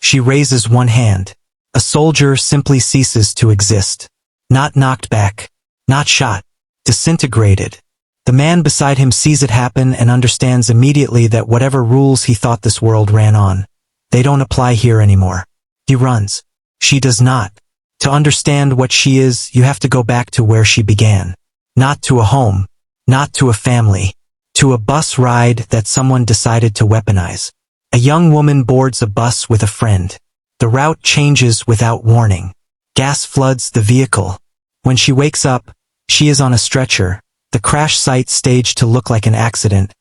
She raises one hand. A soldier simply ceases to exist. Not knocked back. Not shot. Disintegrated. The man beside him sees it happen and understands immediately that whatever rules he thought this world ran on, they don't apply here anymore. He runs. She does not. To understand what she is, you have to go back to where she began. Not to a home. Not to a family. To a bus ride that someone decided to weaponize. A young woman boards a bus with a friend. The route changes without warning. Gas floods the vehicle. When she wakes up, she is on a stretcher, the crash site staged to look like an accident,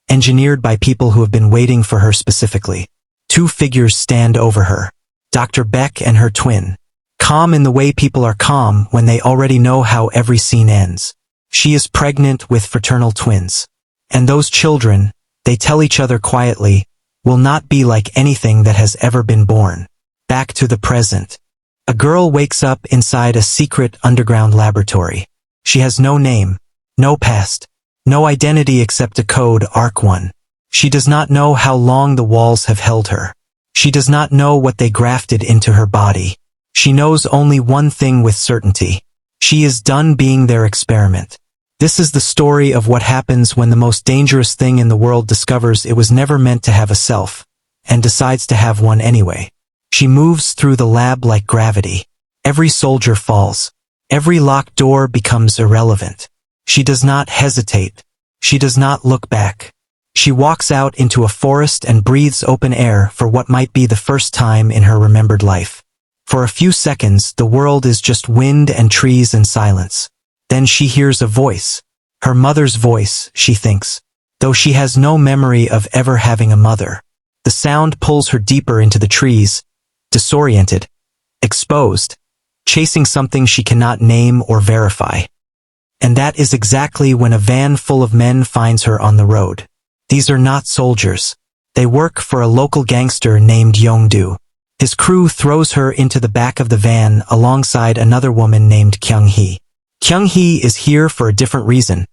engineered by people who have been waiting for her specifically. Two figures stand over her. Dr. Beck and her twin. Calm in the way people are calm when they already know how every scene ends. She is pregnant with fraternal twins. And those children, they tell each other quietly, will not be like anything that has ever been born. Back to the present. A girl wakes up inside a secret underground laboratory. She has no name, no past, no identity except a code ARC-1. She does not know how long the walls have held her. She does not know what they grafted into her body. She knows only one thing with certainty. She is done being their experiment. This is the story of what happens when the most dangerous thing in the world discovers it was never meant to have a self, and decides to have one anyway. She moves through the lab like gravity. Every soldier falls. Every locked door becomes irrelevant. She does not hesitate. She does not look back. She walks out into a forest and breathes open air for what might be the first time in her remembered life. For a few seconds, the world is just wind and trees and silence. Then she hears a voice. Her mother's voice, she thinks. Though she has no memory of ever having a mother. The sound pulls her deeper into the trees, disoriented, exposed, chasing something she cannot name or verify. And that is exactly when a van full of men finds her on the road. These are not soldiers. They work for a local gangster named Yeong-do. His crew throws her into the back of the van alongside another woman named Kyung-hee. Kyung-hee is here for a different reason.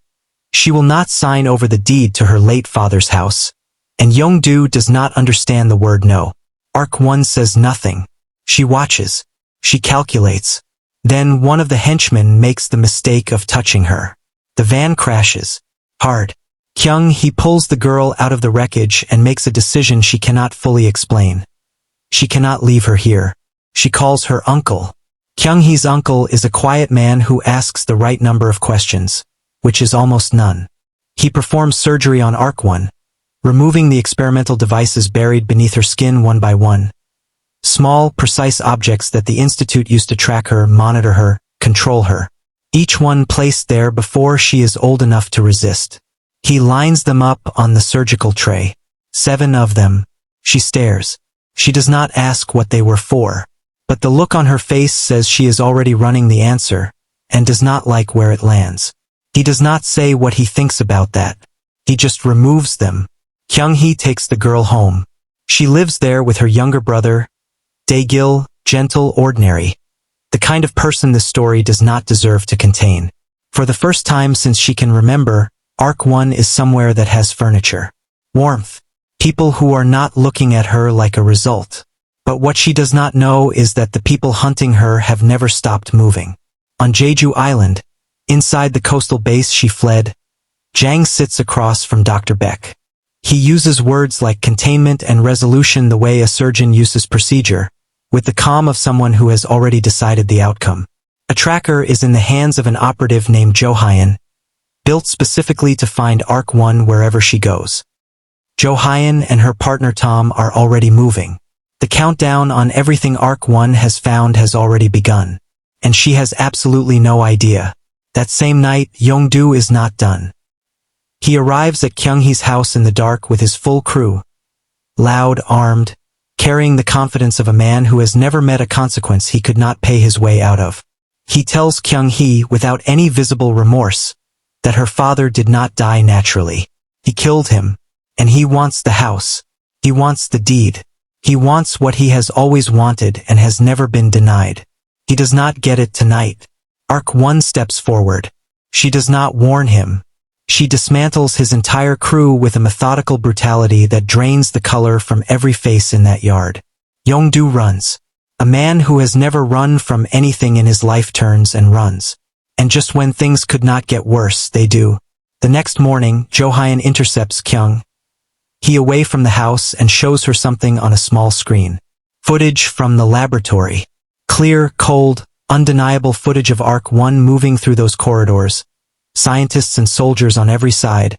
She will not sign over the deed to her late father's house. And Yeong-do does not understand the word no. ARC-1 says nothing. She watches. She calculates. Then one of the henchmen makes the mistake of touching her. The van crashes. Hard. Kyung-hee pulls the girl out of the wreckage and makes a decision she cannot fully explain. She cannot leave her here. She calls her uncle. Kyung-hee's uncle is a quiet man who asks the right number of questions, which is almost none. He performs surgery on ARC-1, removing the experimental devices buried beneath her skin one by one. Small, precise objects that the Institute used to track her, monitor her, control her. Each one placed there before she is old enough to resist. He lines them up on the surgical tray. 7 of them. She stares. She does not ask what they were for. But the look on her face says she is already running the answer, and does not like where it lands. He does not say what he thinks about that. He just removes them. Kyung-hee takes the girl home. She lives there with her younger brother, Dae-gil, gentle, ordinary. The kind of person this story does not deserve to contain. For the first time since she can remember, ARC-1 is somewhere that has furniture. Warmth. People who are not looking at her like a result. But what she does not know is that the people hunting her have never stopped moving. On Jeju Island, inside the coastal base she fled, Jang sits across from Dr. Beck. He uses words like containment and resolution the way a surgeon uses procedure, with the calm of someone who has already decided the outcome. A tracker is in the hands of an operative named Jo Hyun, built specifically to find ARC-1 wherever she goes. Jo Hyun and her partner Tom are already moving. The countdown on everything ARC-1 has found has already begun. And she has absolutely no idea. That same night, Yeong-do is not done. He arrives at Kyung-hee's house in the dark with his full crew. Loud, armed, carrying the confidence of a man who has never met a consequence he could not pay his way out of. He tells Kyung-hee without any visible remorse that her father did not die naturally. He killed him, and he wants the house. He wants the deed. He wants what he has always wanted and has never been denied. He does not get it tonight. ARC-1 steps forward. She does not warn him. She dismantles his entire crew with a methodical brutality that drains the color from every face in that yard. Eun-do runs. A man who has never run from anything in his life turns and runs. And just when things could not get worse, they do. The next morning, Jo-hyun intercepts Kyung-hee away from the house and shows her something on a small screen. Footage from the laboratory. Clear, cold, undeniable footage of Ark-1 moving through those corridors. Scientists and soldiers on every side,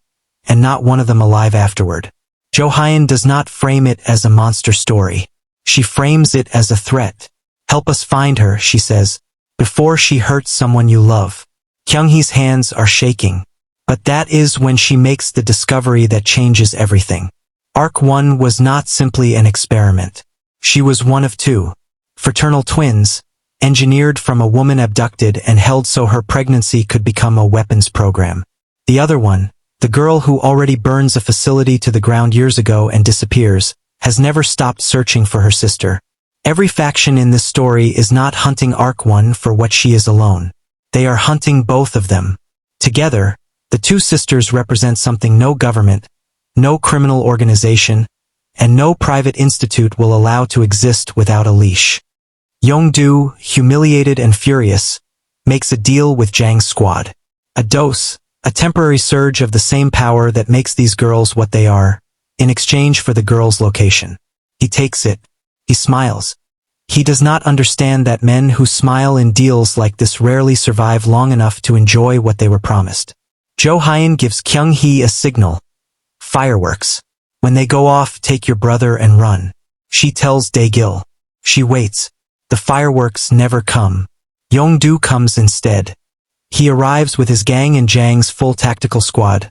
and not one of them alive afterward. Jo-hyun does not frame it as a monster story. She frames it as a threat. Help us find her, she says, before she hurts someone you love. Kyung-hee's hands are shaking. But that is when she makes the discovery that changes everything. Ark-1 was not simply an experiment. She was one of two fraternal twins, engineered from a woman abducted and held so her pregnancy could become a weapons program. The other one, the girl who already burns a facility to the ground years ago and disappears, has never stopped searching for her sister. Every faction in this story is not hunting Ark-1 for what she is alone. They are hunting both of them. Together, the two sisters represent something no government, no criminal organization, and no private institute will allow to exist without a leash. Eun-do, humiliated and furious, makes a deal with Jang's squad. A dose, a temporary surge of the same power that makes these girls what they are, in exchange for the girls' location. He takes it. He smiles. He does not understand that men who smile in deals like this rarely survive long enough to enjoy what they were promised. Jo-hyun gives Kyung-hee a signal. Fireworks. When they go off, take your brother and run. She tells Dae-gil. She waits. The fireworks never come. Eun-do comes instead. He arrives with his gang and Jang's full tactical squad.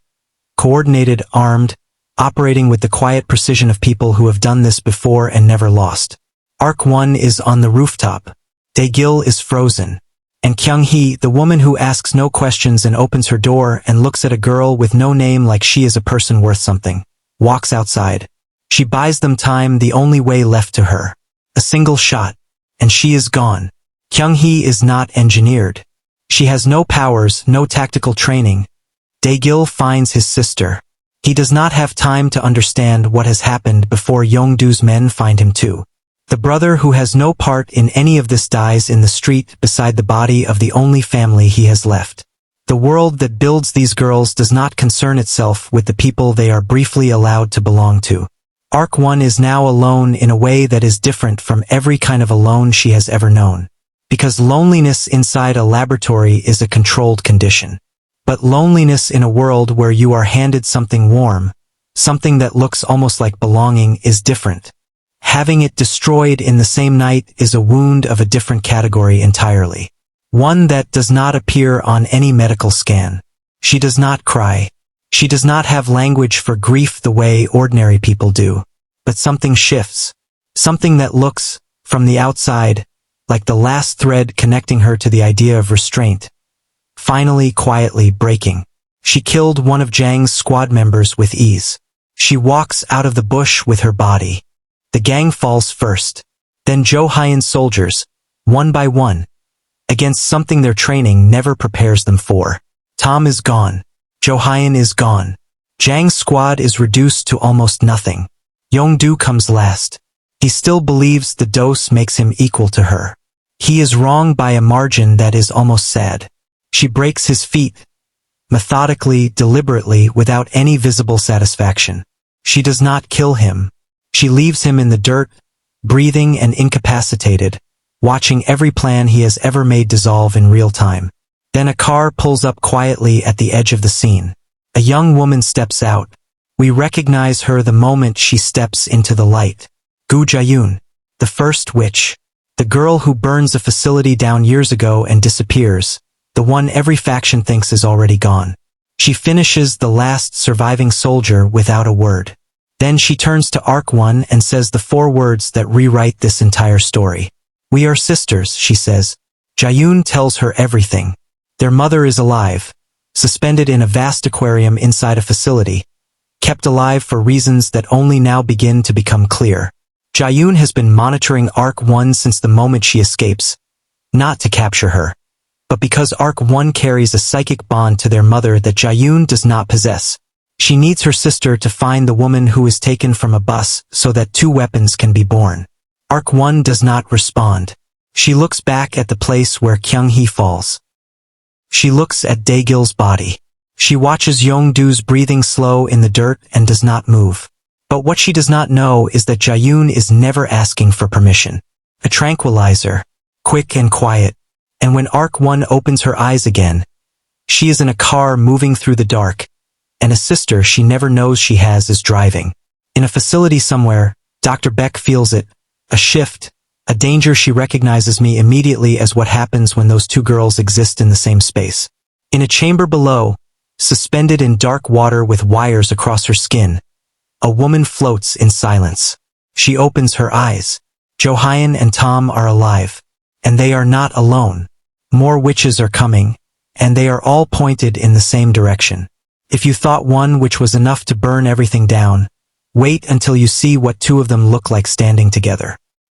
Coordinated, armed, operating with the quiet precision of people who have done this before and never lost. Ark-1 is on the rooftop. Dae-gil is frozen. And Kyung-hee, the woman who asks no questions and opens her door and looks at a girl with no name like she is a person worth something, walks outside. She buys them time, the only way left to her. A single shot. And she is gone. Kyung-hee is not engineered. She has no powers, no tactical training. Dae-gil finds his sister. He does not have time to understand what has happened before Eun-do's men find him too. The brother who has no part in any of this dies in the street beside the body of the only family he has left. The world that builds these girls does not concern itself with the people they are briefly allowed to belong to. Ark-1 is now alone in a way that is different from every kind of alone she has ever known. Because loneliness inside a laboratory is a controlled condition. But loneliness in a world where you are handed something warm, something that looks almost like belonging, is different. Having it destroyed in the same night is a wound of a different category entirely. One that does not appear on any medical scan. She does not cry. She does not have language for grief the way ordinary people do. But something shifts. Something that looks, from the outside, like the last thread connecting her to the idea of restraint. Finally, quietly breaking. She killed one of Jang's squad members with ease. She walks out of the bush with her body. The gang falls first. Then Jo-hyun's soldiers, one by one, against something their training never prepares them for. Tom is gone. Jo-hyun is gone. Jang's squad is reduced to almost nothing. Eun-do comes last. He still believes the dose makes him equal to her. He is wrong by a margin that is almost sad. She breaks his feet, methodically, deliberately, without any visible satisfaction. She does not kill him. She leaves him in the dirt, breathing and incapacitated, watching every plan he has ever made dissolve in real time. Then a car pulls up quietly at the edge of the scene. A young woman steps out. We recognize her the moment she steps into the light. Goo Ja-yoon, the first witch. The girl who burns a facility down years ago and disappears. The one every faction thinks is already gone. She finishes the last surviving soldier without a word. Then she turns to Ark-1 and says the 4 words that rewrite this entire story. We are sisters, she says. Ja-yoon tells her everything. Their mother is alive, suspended in a vast aquarium inside a facility, kept alive for reasons that only now begin to become clear. Ja-yoon has been monitoring Ark-1 since the moment she escapes, not to capture her, but because Ark-1 carries a psychic bond to their mother that Ja-yoon does not possess. She needs her sister to find the woman who is taken from a bus so that 2 weapons can be born. Arc 1 does not respond. She looks back at the place where Kyung-hee falls. She looks at Dae-gil's body. She watches Yong-doo's breathing slow in the dirt and does not move. But what she does not know is that Jae-yoon is never asking for permission. A tranquilizer, quick and quiet. And when Arc 1 opens her eyes again, she is in a car moving through the dark, and a sister she never knows she has is driving. In a facility somewhere, Dr. Beck feels it, a shift, a danger. She recognizes me immediately as what happens when those two girls exist in the same space. In a chamber below, suspended in dark water with wires across her skin, a woman floats in silence. She opens her eyes. Jo-hyun and Tom are alive, and they are not alone. More witches are coming, and they are all pointed in the same direction. If you thought one witch was enough to burn everything down, wait until you see what two of them look like standing together.